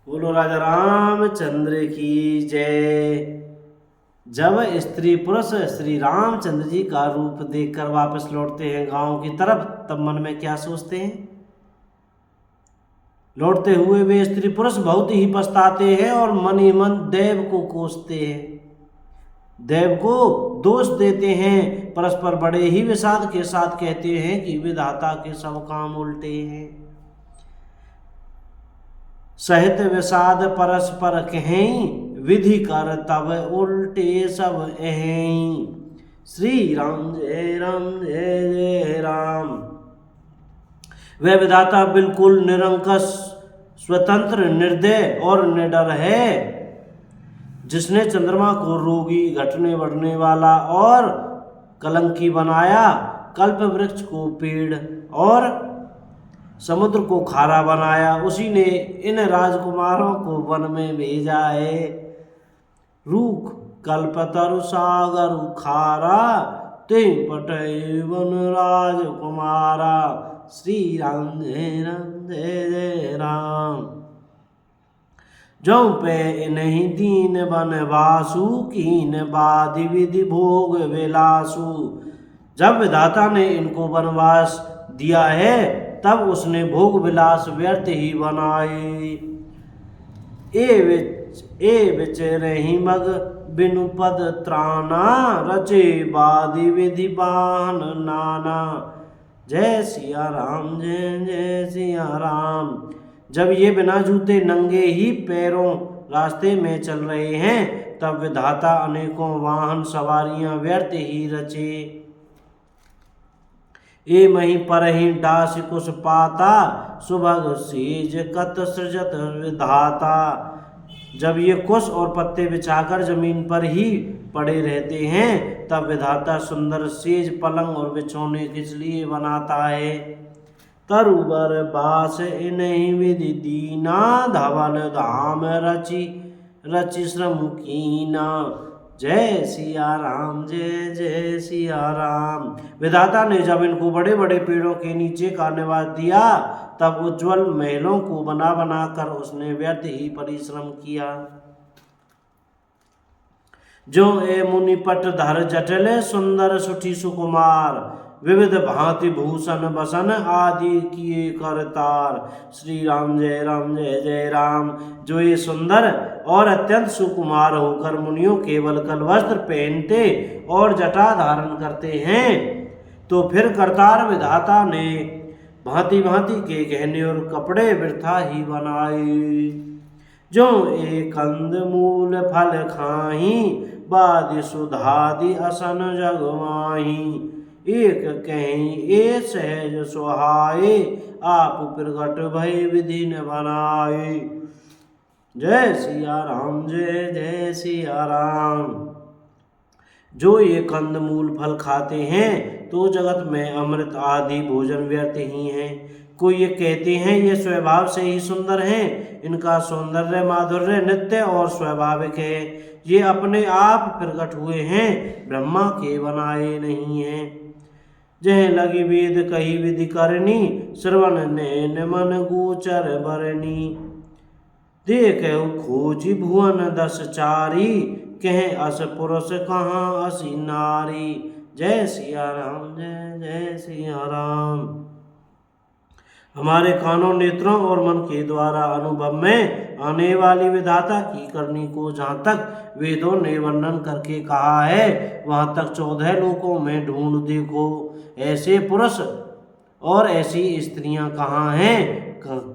बोलो राजा रामचंद्र की जय। जब स्त्री पुरुष श्री रामचंद्र जी का रूप देखकर वापस लौटते हैं गांव की तरफ, तब मन में क्या सोचते हैं? लौटते हुए वे स्त्री पुरुष बहुत ही पछताते हैं और मन ही मन देव को कोसते हैं, देव को दोष देते हैं। परस्पर बड़े ही विषाद के साथ कहते हैं कि विधाता के सब काम उल्टे हैं। सहित विषाद परस्पर कहें, विधि कर तब उल्टे सब अहें। श्री राम जय जय जय राम। वह विधाता बिल्कुल निरंकुश, स्वतंत्र, निर्दय और निडर है, जिसने चंद्रमा को रोगी, घटने बढ़ने वाला और कलंकी बनाया, कल्प वृक्ष को पेड़ और समुद्र को खारा बनाया, उसी ने इन राजकुमारों को वन में भेजा है। रूख कल्पतरु सागर खारा, ते पटय वन राजकुमारा। श्री राम जय जय राम। जो पे नहीं दीन बनवासु, कीन बाधि विधि भोग विलासु। जब विधाता ने इनको वनवास दिया है, तब उसने भोग विलास व्यर्थ ही बनाए। ए विचरहि मग बिनु पद त्राना, रचे बाधि विधि बान नाना। जय सिया राम जय जय सिया राम। जब ये बिना जूते नंगे ही पैरों रास्ते में चल रहे हैं, तब विधाता अनेकों वाहन सवारियां व्यर्थ ही रचे। ए मही परहि डास कुश पाता, सुभग सेज कत सृजत विधाता। जब ये कुश और पत्ते बिछाकर जमीन पर ही पड़े रहते हैं, तब विधाता सुंदर सेज, पलंग और बिछौने किस लिए बनाता है? तरुबर बास इन्हीं विधि दीना, धवल धाम रचि रचि श्रम कीना। जय सिया राम जय जय सिया राम। विधाता ने जब इनको बड़े बड़े पेड़ों के नीचे का निवास दिया, तब उज्जवल महलों को बना बना कर उसने व्यर्थ ही परिश्रम किया। जो ए मुनि पट धर जटल, सुंदर सुठी सुकुमार, विविध भांति भूषण बसन आदि किए करतार। श्री राम जय जय राम। जो ये सुंदर और अत्यंत सुकुमार होकर मुनियों केवल कल वस्त्र पहनते और जटा धारण करते हैं, तो फिर करतार विधाता ने भांति भांति के गहने और कपड़े वृथा ही बनाए। जो एक कंद मूल फल खाही, बादि सुधादि असन जगवाही। एक कहीं ए सहज सुहाए, आप प्रगट भय विधि न बनाए। जय सिया राम जय जय सिया राम। जो ये कंद मूल फल खाते हैं, तो जगत में अमृत आदि भोजन व्यर्थ ही हैं। कोई ये कहते हैं ये स्वभाव से ही सुंदर हैं, इनका सौंदर्य माधुर्य नित्य और स्वाभाविक है, ये अपने आप प्रकट हुए हैं, ब्रह्मा के बनाए नहीं हैं। जय लगी वेद कही विधि करनी, श्रवण नैन मन गोचर बरनी। देखे खोजी भुवन दस चारी, कहे अस पुरुष कहाँ असी नारी। जय सिया राम जय जय सिया राम। हमारे कानों, नेत्रों और मन के द्वारा अनुभव में आने वाली विधाता की करनी को जहाँ तक वेदों ने वर्णन करके कहा है, वहाँ तक 14 लोकों में ढूंढ देखो, ऐसे पुरुष और ऐसी स्त्रियां कहाँ हैं?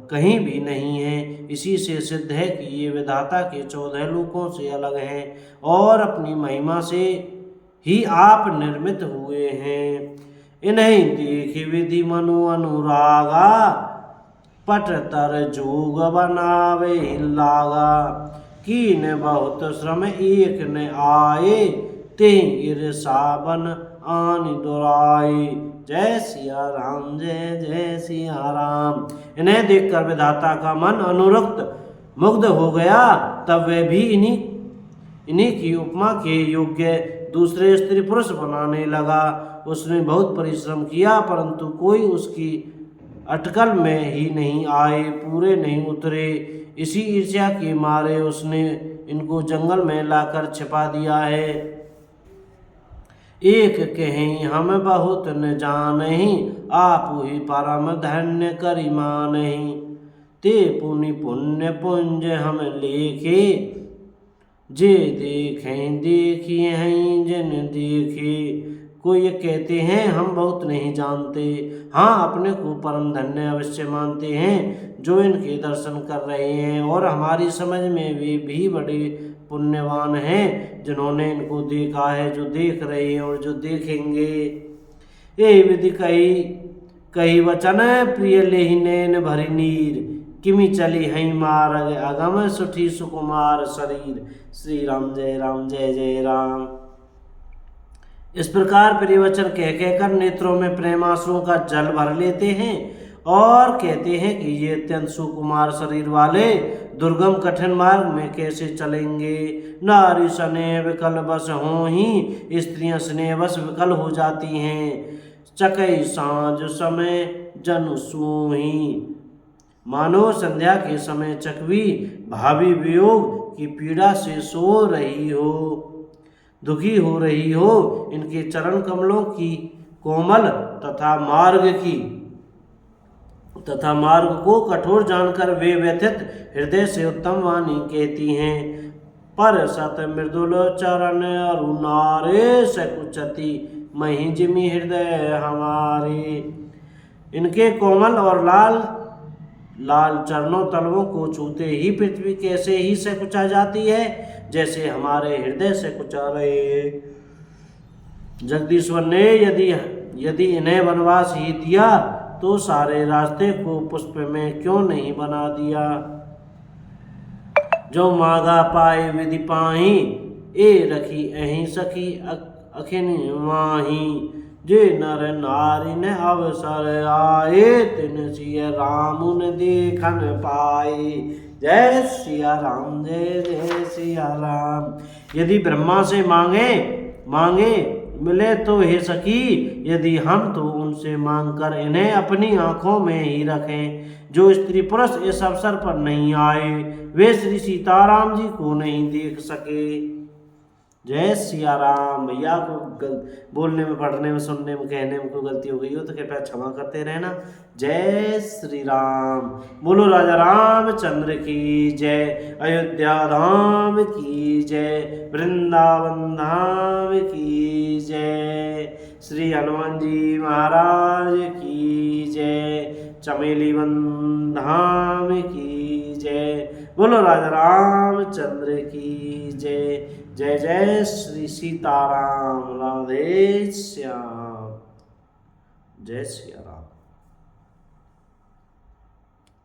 कहीं भी नहीं है। इसी से सिद्ध है कि ये विधाता के 14 लोकों से अलग हैं और अपनी महिमा से ही आप निर्मित हुए हैं। इन्हीं देख विधि मनु अनुरागा, पट तर जोग बनावे लागा। कीन बहुत श्रम एक न आए, ते ईर्षा बन आन दुराए। जय सिया राम जय जय सिया राम। इन्हें देखकर विधाता का मन अनुरक्त मुग्ध हो गया। तब वह भी इन्हीं की उपमा के योग्य दूसरे स्त्री पुरुष बनाने लगा। उसने बहुत परिश्रम किया, परंतु कोई उसकी अटकल में ही नहीं आए, पूरे नहीं उतरे। इसी ईर्ष्या के मारे उसने इनको जंगल में लाकर छिपा दिया है। एक कहीं हम बहुत न जानहीं, आप ही परम धन्य करी मानहीं। ते पुनि पुण्य पुंज हम लेखे, जे देखें देखिए हैं जिन देखे। कोई ये कहते हैं हम बहुत नहीं जानते, हाँ अपने को परम धन्य अवश्य मानते हैं जो इनके दर्शन कर रहे हैं, और हमारी समझ में वे भी बड़े पुण्यवान हैं जिन्होंने इनको देखा है, जो देख रहे हैं और जो देखेंगे। ये विधि कही कही वचन प्रिय लेहि नैन भरी नीर, किमि चली हई मार्ग अगम सुठी सुकुमार शरीर। श्री राम जय जय राम। इस प्रकार प्रियवचन कह कहकर नेत्रों में प्रेमाश्रुओं का जल भर लेते हैं और कहते हैं कि ये अत्यंत सुकुमार शरीर वाले दुर्गम कठिन मार्ग में कैसे चलेंगे। नारी स्नेह विकल बस हो ही, स्त्रियां स्नेह बस विकल हो जाती हैं। चकई सांझ समय जन सूही, मानो संध्या के समय चकवी भावी वियोग की पीड़ा से सो रही हो, दुखी हो रही हो। इनके चरण कमलों की कोमल तथा मार्ग को कठोर जानकर वे व्यथित हृदय से उत्तम वाणी कहती हैं। पर सत मृदुल चरण अरुणारे सकुचति, मही जिमि हृदय हमारे। इनके कोमल और लाल चरणों तलवों को छूते ही पृथ्वी कैसे ही से कुचा जाती है, जैसे हमारे हृदय से कुचा रहे हैं। जगदीश्वर ने यदि इन्हें वनवास ही दिया तो सारे रास्ते को पुष्प में क्यों नहीं बना दिया। जो मांगा पाए विधि पाही, ए रखी अहीं सखी अखिन माही। जे नर नारी ने अवसर आए, तिन सिय राम उन देखन पाए। जय सिया राम जय जय सिया राम। यदि ब्रह्मा से मांगे मिले तो हे सखी, यदि हम तो उनसे मांगकर इन्हें अपनी आंखों में ही रखें। जो स्त्री पुरुष इस अवसर पर नहीं आए वे श्री सीताराम जी को नहीं देख सके। जय सिया राम। भैया को बोलने में, पढ़ने में, सुनने में, कहने में कोई गलती हो गई हो तो कृपया क्षमा करते रहना। जय श्री राम। बोलो राजा रामचंद्र की जय, अयोध्या धाम की जय, वृंदावन धाम की जय, श्री हनुमान जी महाराज की जय, चमेली वन धाम की जय। बोलो राजा रामचंद्र की जय। जय जय श्री सीताराम। राधे श्याम। जय सिया राम।